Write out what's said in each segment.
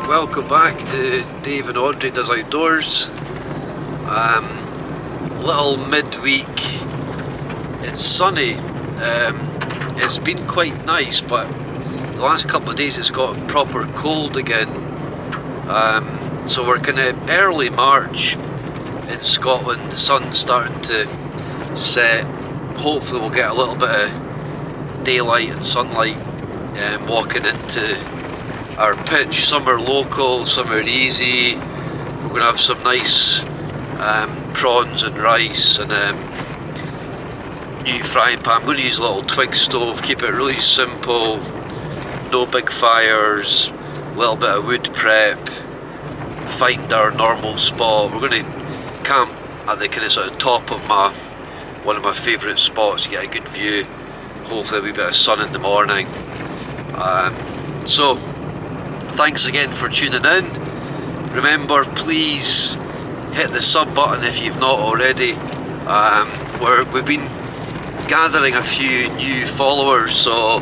Welcome back to Dave and Audrey Does Outdoors. Little midweek. It's sunny. It's been quite nice, but the last couple of days it's got proper cold again. So we're kind of early March in Scotland. The sun's starting to set. Hopefully we'll get a little bit of daylight and sunlight walking into our pitch. Some are local, some are easy. We're going to have some nice prawns and rice and new frying pan. I'm going to use a little twig stove, keep it really simple, no big fires, a little bit of wood prep, find our normal spot. We're going to camp at the kind of sort of top of one of my favourite spots to get a good view, hopefully a wee bit of sun in the morning. So thanks again for tuning in. Remember, please hit the sub button if you've not already. We've been gathering a few new followers, so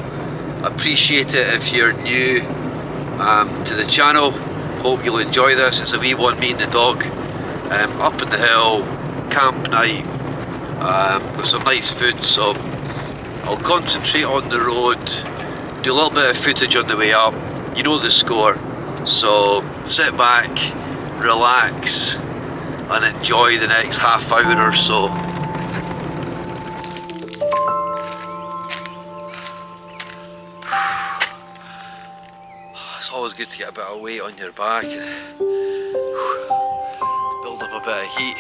appreciate it if you're new to the channel. Hope you'll enjoy this. It's a wee one, me and the dog, up in the hill, camp night, with some nice food. So I'll concentrate on the road, do a little bit of footage on the way up. You know the score, so sit back, relax and enjoy the next half hour or so. It's always good to get a bit of weight on your back and build up a bit of heat.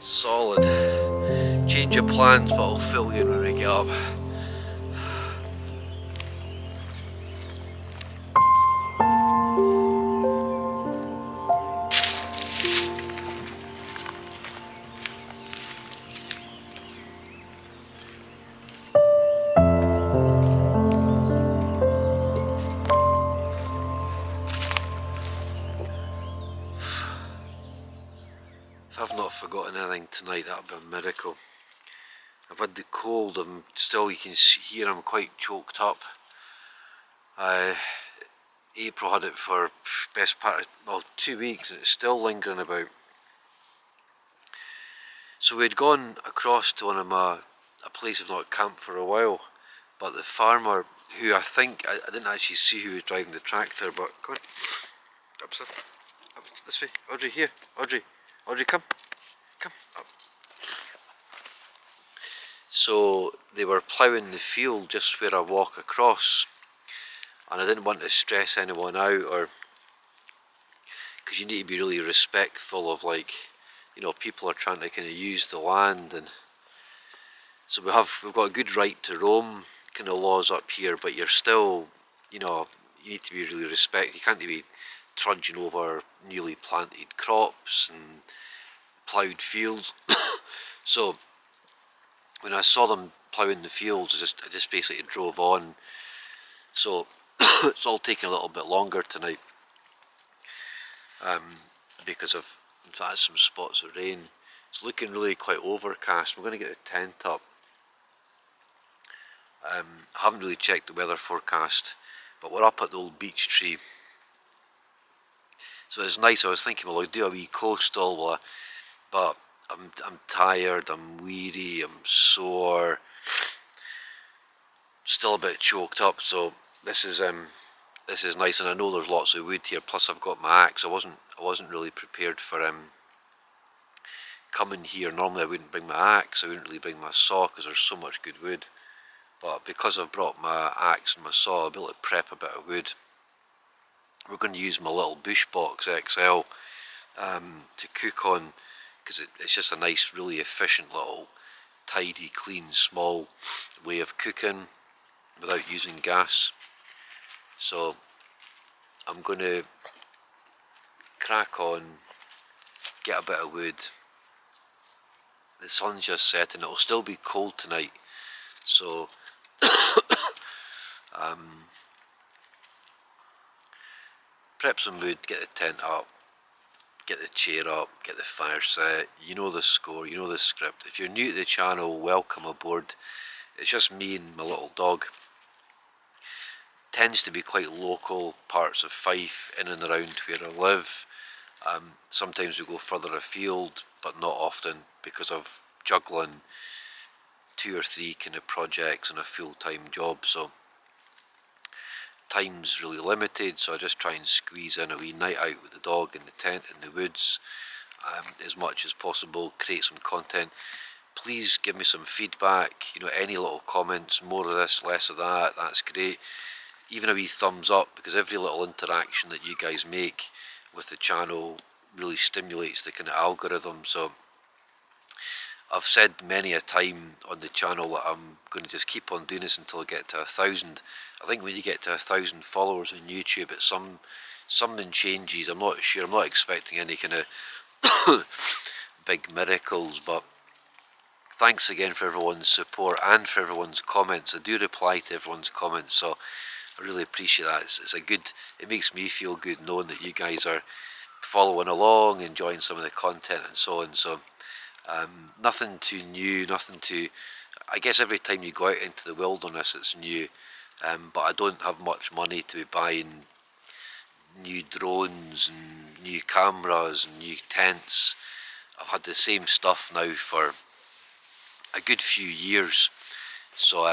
Solid. Change your plans, but I'll fill you in when we get up. If I've not forgotten anything tonight, that'd be a miracle. I've had the cold, you can hear I'm quite choked up. April had it for best part of 2 weeks and it's still lingering about. So we had gone across to a place I've not camped for a while, but the farmer, who I think, I didn't actually see who was driving the tractor, but go on, up this way, Audrey, here, Audrey, come up. So they were ploughing the field just where I walk across, and I didn't want to stress anyone out, or because you need to be really respectful of, like, you know, people are trying to kind of use the land, and so we've got a good right to roam kind of laws up here, but you're still, you know, you need to be really respectful. You can't be trudging over newly planted crops and ploughed fields. So when I saw them ploughing the fields, I just basically drove on. So it's all taking a little bit longer tonight, because of, in fact, some spots of rain. It's looking really quite overcast. We're going to get the tent up. I haven't really checked the weather forecast, but we're up at the old beech tree. So it's nice. I was thinking, well, I'll do a wee coastal, but I'm tired, I'm weary, I'm sore, still a bit choked up. So this is nice, and I know there's lots of wood here. Plus I've got my axe. I wasn't really prepared for coming here. Normally I wouldn't bring my axe. I wouldn't really bring my saw because there's so much good wood. But because I've brought my axe and my saw, I'll be able to prep a bit of wood. We're going to use my little bush box XL to cook on, because it's just a nice, really efficient little, tidy, clean, small way of cooking without using gas. So I'm going to crack on, get a bit of wood. The sun's just setting. It'll still be cold tonight, so prep some wood, get the tent up, get the chair up, get the fire set. You know the score, you know the script. If you're new to the channel, welcome aboard. It's just me and my little dog. tends to be quite local parts of Fife, in and around where I live. Sometimes we go further afield, but not often, because of juggling 2 or 3 kind of projects and a full-time job. So time's really limited, so I just try and squeeze in a wee night out with the dog in the tent in the woods, as much as possible, create some content. Please give me some feedback, you know, any little comments, more of this, less of that, that's great. Even a wee thumbs up, because every little interaction that you guys make with the channel really stimulates the kind of algorithm. So I've said many a time on the channel that I'm going to just keep on doing this until I get to 1,000. I think when you get to 1,000 followers on YouTube, something changes. I'm not sure, I'm not expecting any kind of big miracles, but thanks again for everyone's support and for everyone's comments. I do reply to everyone's comments, so I really appreciate that. It's a good, it makes me feel good knowing that you guys are following along, enjoying some of the content and so on. So nothing too new, nothing too, I guess every time you go out into the wilderness it's new, but I don't have much money to be buying new drones and new cameras and new tents. I've had the same stuff now for a good few years, so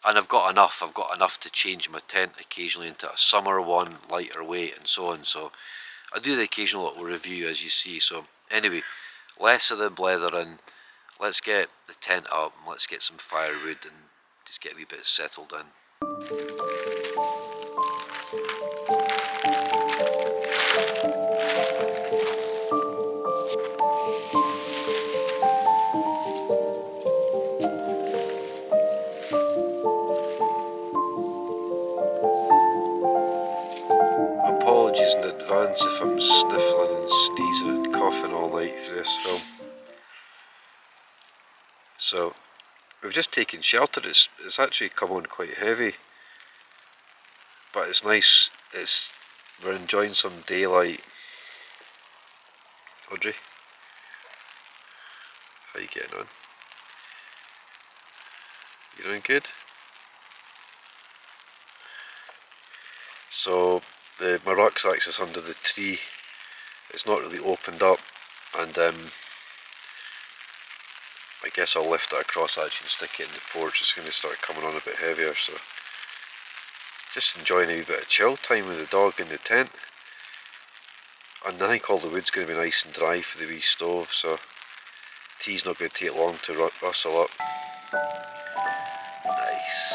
and I've got enough to change my tent occasionally into a summer one, lighter weight and so on. So I do the occasional little review, as you see. So anyway, less of the blethering, let's get the tent up and let's get some firewood and just get a wee bit settled in. Apologies in advance if I'm sniffling and sneezing and coughing all night through this film. So we've just taken shelter. It's actually come on quite heavy, but it's nice. We're enjoying some daylight. Audrey, how you getting on? You doing good? So my rucksack's is under the tree. It's not really opened up, and I guess I'll lift it across actually and stick it in the porch. It's going to start coming on a bit heavier, so just enjoying a wee bit of chill time with the dog in the tent. And I think all the wood's going to be nice and dry for the wee stove, so tea's not going to take long to rustle up. Nice.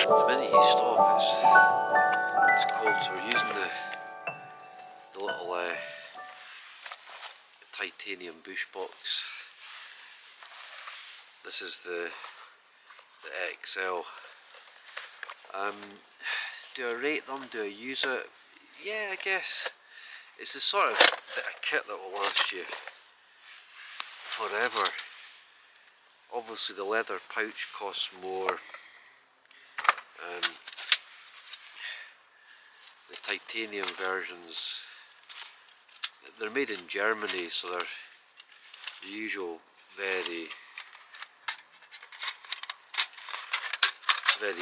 The minute you stop, it's cold, so we're using the little titanium bush box. This is the XL. Do I rate them? Do I use it? Yeah, I guess it's the sort of bit of kit that will last you forever. Obviously the leather pouch costs more. The titanium versions, they're made in Germany, so they're the usual very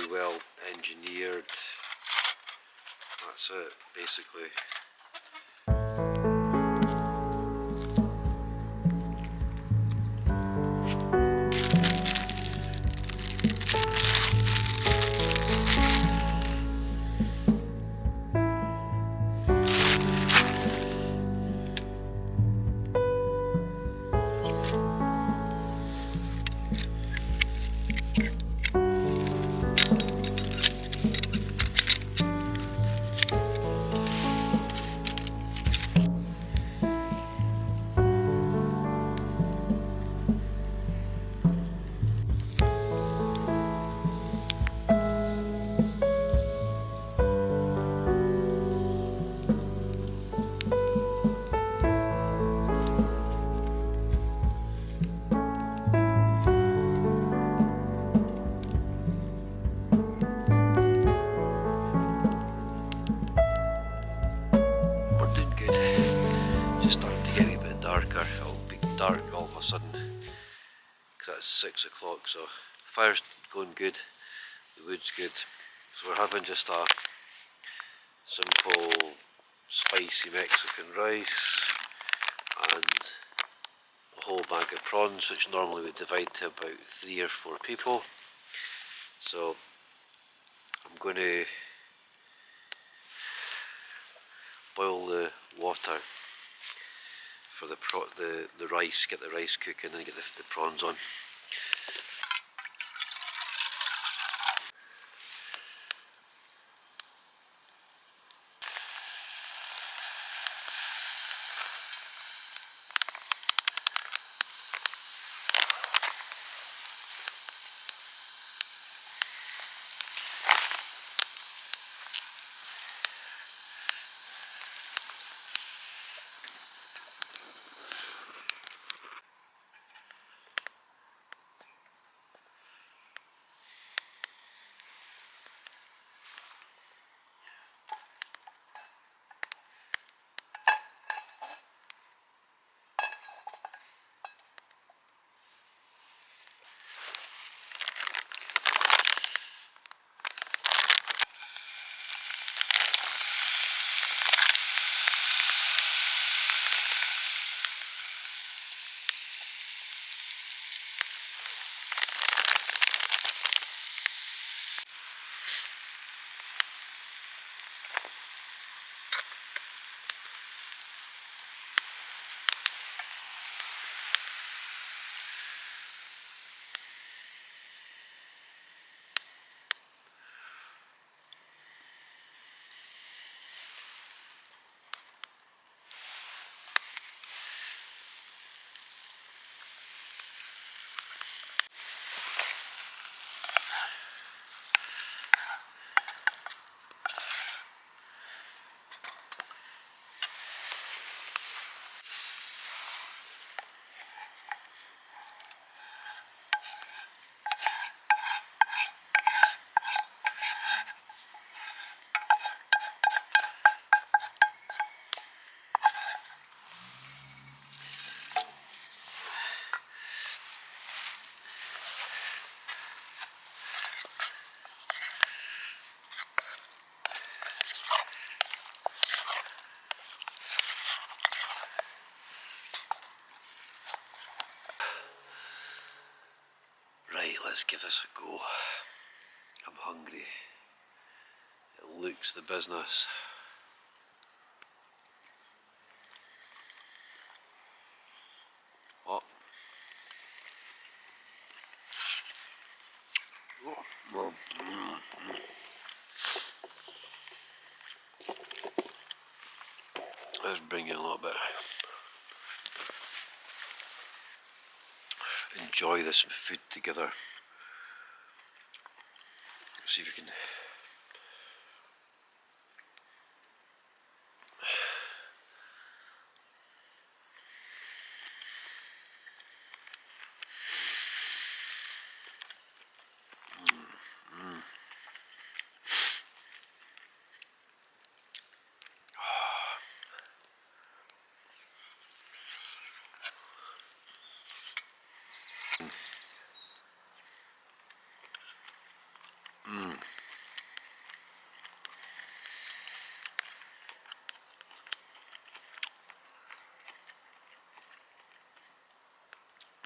well engineered. That's it, basically. dark all of a sudden, because that's 6 o'clock, so the fire's going good, the wood's good. So we're having just a simple spicy Mexican rice and a whole bag of prawns, which normally would divide to about 3 or 4 people. So I'm going to boil the water for the rice, get the rice cooking and get the prawns on. Right, let's give this a go. I'm hungry. It looks the business. Oh. Well, let's bring in a little bit. Enjoy this food together. See if we can.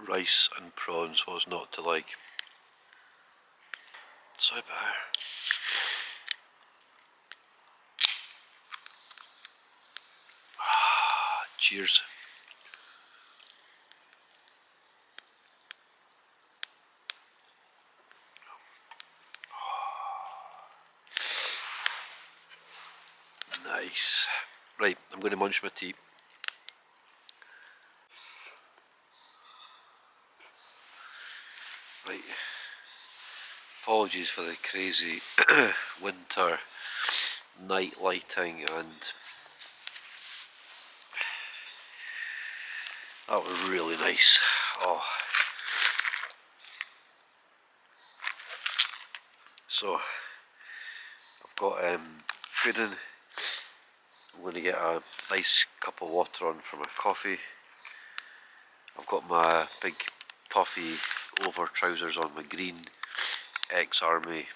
Rice and prawns was not to like. So bad. Cheers. Nice. Right, I'm going to munch my tea. Right. Apologies for the crazy winter night lighting, and that was really nice. Oh. So I've got pudding. I'm going to get a nice cup of water on for my coffee. I've got my big puffy over trousers on, my green ex-army.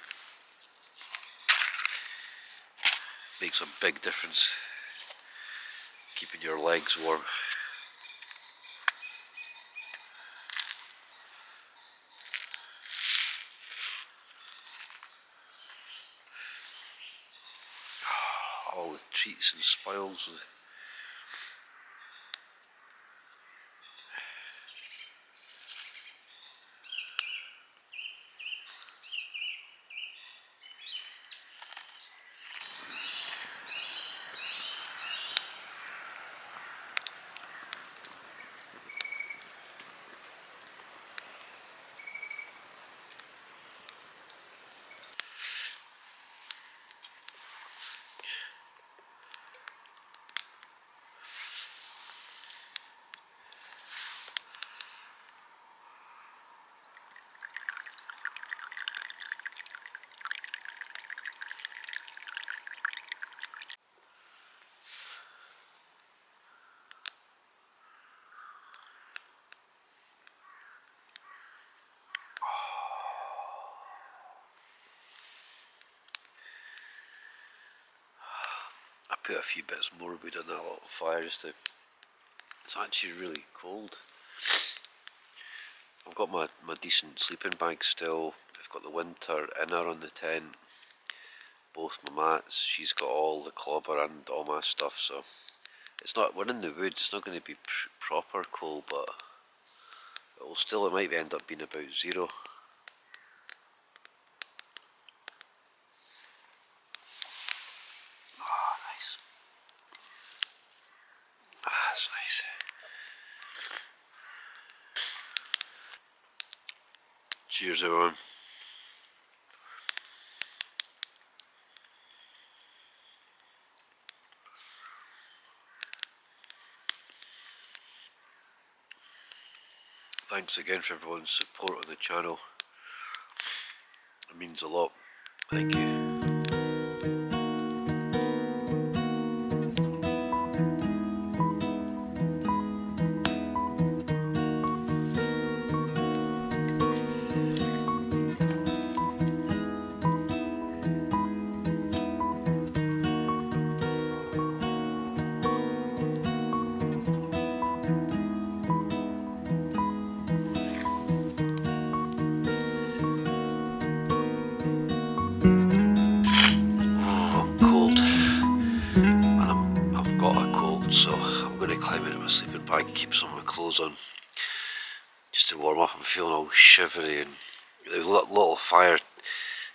Makes a big difference keeping your legs warm. All the treats and spoils. I put a few bits more wood on that little fire just to. It's actually really cold. I've got my decent sleeping bag still. I've got the winter inner on the tent. Both my mats. She's got all the clobber and all my stuff. So it's not. We're in the woods. It's not going to be proper cold, but it'll still. It might end up being about 0. Oh, nice. Ah, that's nice. Cheers, everyone. Thanks again for everyone's support on the channel. It means a lot. Thank you. So I'm going to climb into my sleeping bag and keep some of my clothes on just to warm up. I'm feeling all shivery, and there's a little fire.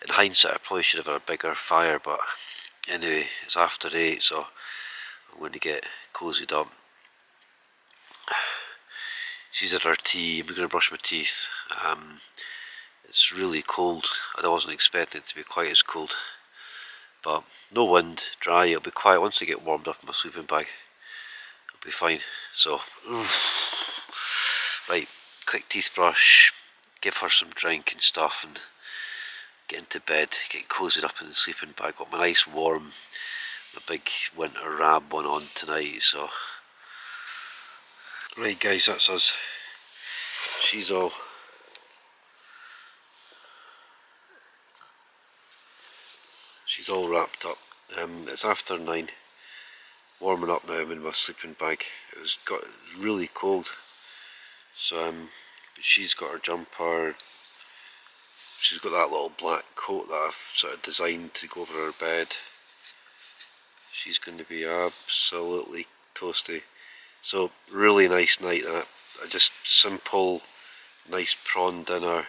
In hindsight, I probably should have had a bigger fire, but anyway, it's after 8, so I'm going to get cozied up. She's had her tea. I'm going to brush my teeth. It's really cold. I wasn't expecting it to be quite as cold, but no wind, dry. It'll be quiet once I get warmed up in my sleeping bag. It'll be fine. So, right, quick teeth brush, give her some drink and stuff, and get into bed, get cozied up in the sleeping bag. Got my nice warm, my big winter rab one on tonight. So, right guys, that's us. She's all wrapped up. It's after 9. Warming up now. I'm in my sleeping bag. It was really cold. So she's got her jumper. She's got that little black coat that I've sort of designed to go over her bed. She's going to be absolutely toasty. So really nice night that. Just simple, nice prawn dinner,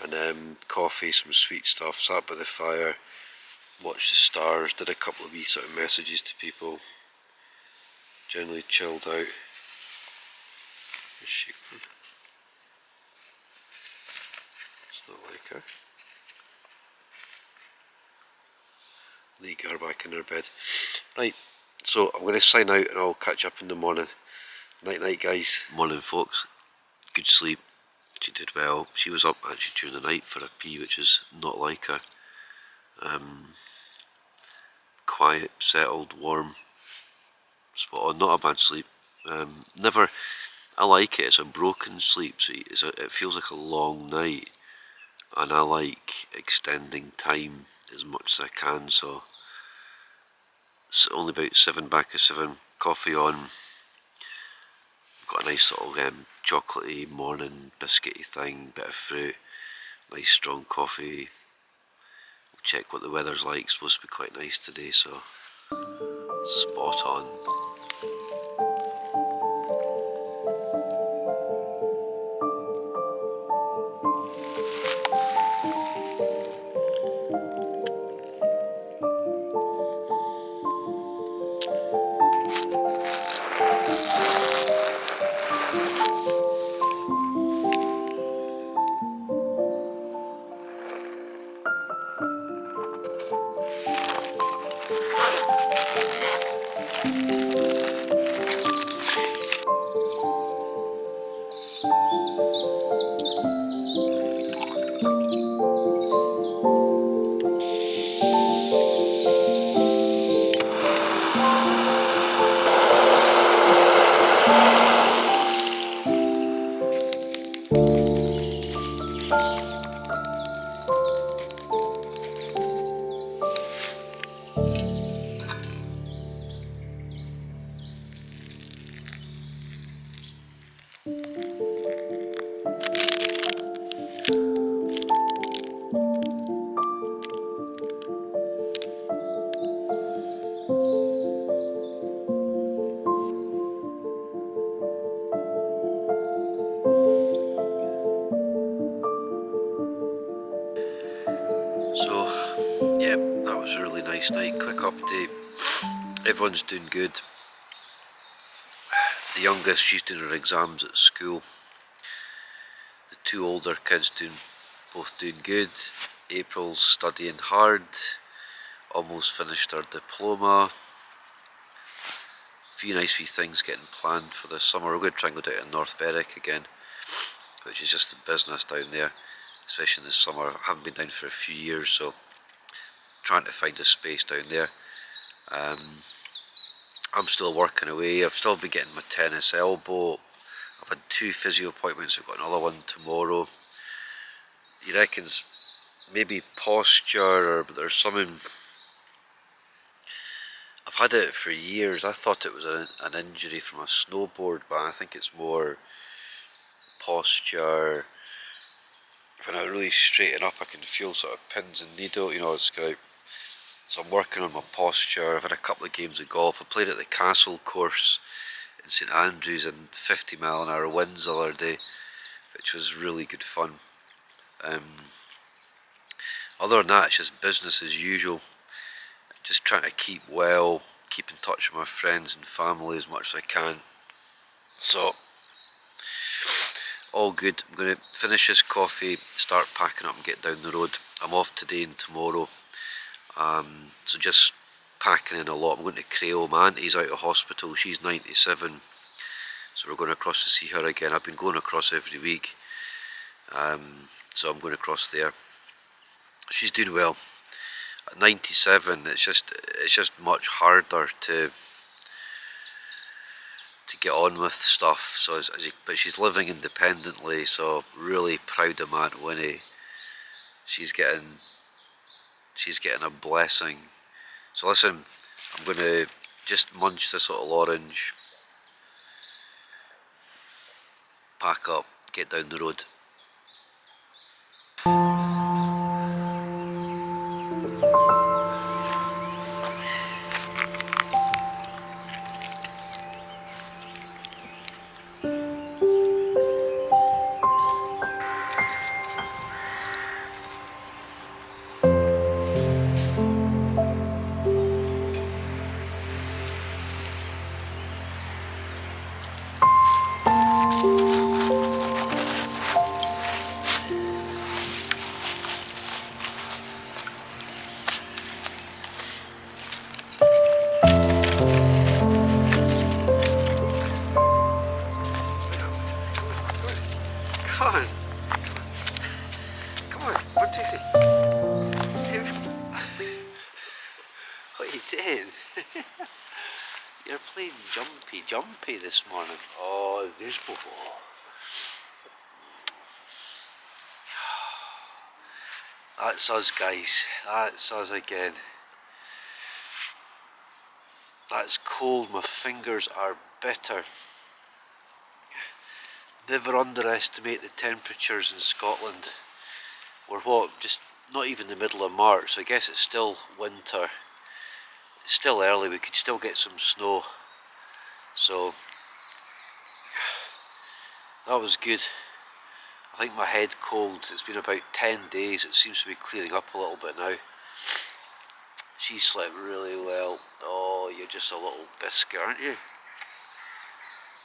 and coffee, some sweet stuff. Sat by the fire, watched the stars, did a couple of wee sort of messages to people. Generally chilled out. Where's she gone? It's not like her. Need to get her back in her bed. Right, so I'm going to sign out and I'll catch up in the morning. Night night guys. Morning folks. Good sleep. She did well. She was up actually during the night for a pee, which is not like her. Quiet, settled, warm, spot on. Not a bad sleep. Never I like it. It's a broken sleep, so it feels like a long night, and I like extending time as much as I can. So it's only about 7 coffee on. Got a nice little chocolatey morning biscuity thing, bit of fruit, nice strong coffee. We'll check what the weather's like. It's supposed to be quite nice today, so spot on. So, yeah, that was a really nice night. Quick update. Everyone's doing good. The youngest, she's doing her exams at school. The two older kids both doing good. April's studying hard. Almost finished her diploma. A few nice wee things getting planned for this summer. We're going to try and go down to North Berwick again, which is just a business down there, especially in the summer. I haven't been down for a few years, so trying to find a space down there. I'm still working away. I've still been getting my tennis elbow. I've had 2 physio appointments. I've got another one tomorrow. He reckons maybe posture, or there's something. I've had it for years. I thought it was an injury from a snowboard, but I think it's more posture. When I really straighten up, I can feel sort of pins and needle. You know, it's kind of. So I'm working on my posture. I've had a couple of games of golf. I played at the Castle course in St Andrews in 50-mile-an-hour winds the other day, which was really good fun. Other than that, it's just business as usual. Just trying to keep well, keep in touch with my friends and family as much as I can. So, all good. I'm going to finish this coffee, start packing up and get down the road. I'm off today and tomorrow. So just packing in a lot. I'm going to Crail. My auntie's out of hospital. She's 97. So we're going across to see her again. I've been going across every week. So I'm going across there. She's doing well. At 97, it's just much harder to get on with stuff. So but she's living independently. So really proud of my Aunt Winnie. She's getting a blessing. So listen, I'm going to just munch this little orange, pack up, get down the road. Come on, 1, 2, 3. What are you doing? You're playing jumpy this morning. Oh, there's Bobo. That's us, guys. That's us again. That's cold. My fingers are bitter. Never underestimate the temperatures in Scotland. We're what, just not even the middle of March, so I guess it's still winter. It's still early, we could still get some snow. So, that was good. I think my head cold, it's been about 10 days, it seems to be clearing up a little bit now. She slept really well. Oh, you're just a little biscuit, aren't you?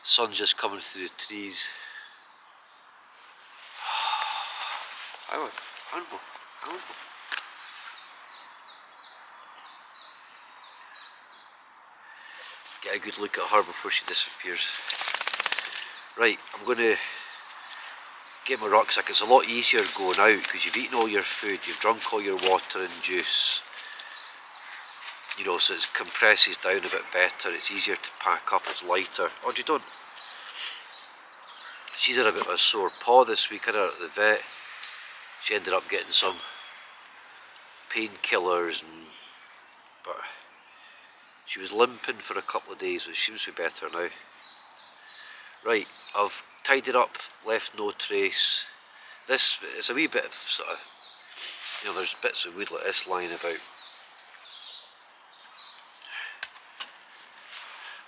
Sun's just coming through the trees. Animal. Get a good look at her before she disappears. Right, I'm going to get my rucksack. It's a lot easier going out because you've eaten all your food, you've drunk all your water and juice. You know, so it compresses down a bit better, it's easier to pack up, it's lighter. Audrey, don't. She's had a bit of a sore paw this week, had her at the vet. She ended up getting some painkillers, but she was limping for a couple of days, but she seems to be better now. Right, I've tidied up, left no trace. This is a wee bit of sort of, you know, there's bits of wood like this lying about.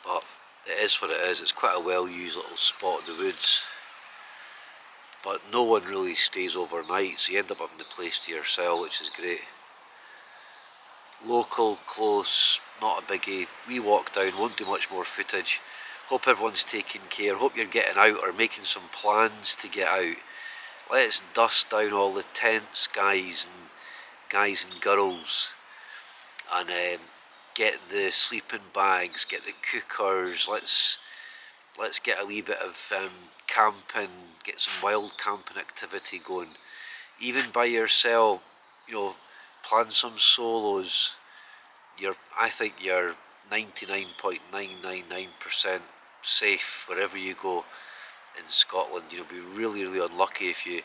But it is what it is, it's quite a well used little spot in the woods. But no one really stays overnight, so you end up having the place to yourself, which is great. Local, close, not a biggie. We walk down, won't do much more footage. Hope everyone's taking care, hope you're getting out or making some plans to get out. Let's dust down all the tents, guys and girls, and get the sleeping bags, get the cookers. Let's get a wee bit of camping, get some wild camping activity going. Even by yourself, you know, plan some solos. I think you're 99.999% safe wherever you go in Scotland. You'll be really, really unlucky if you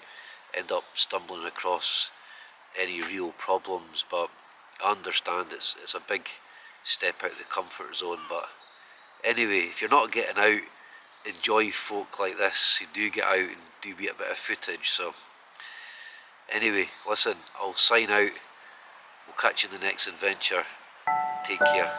end up stumbling across any real problems, but I understand it's a big step out of the comfort zone. But anyway, if you're not getting out, enjoy folk like this who do get out and do get a bit of footage. So anyway, listen, I'll sign out. We'll catch you in the next adventure. Take care.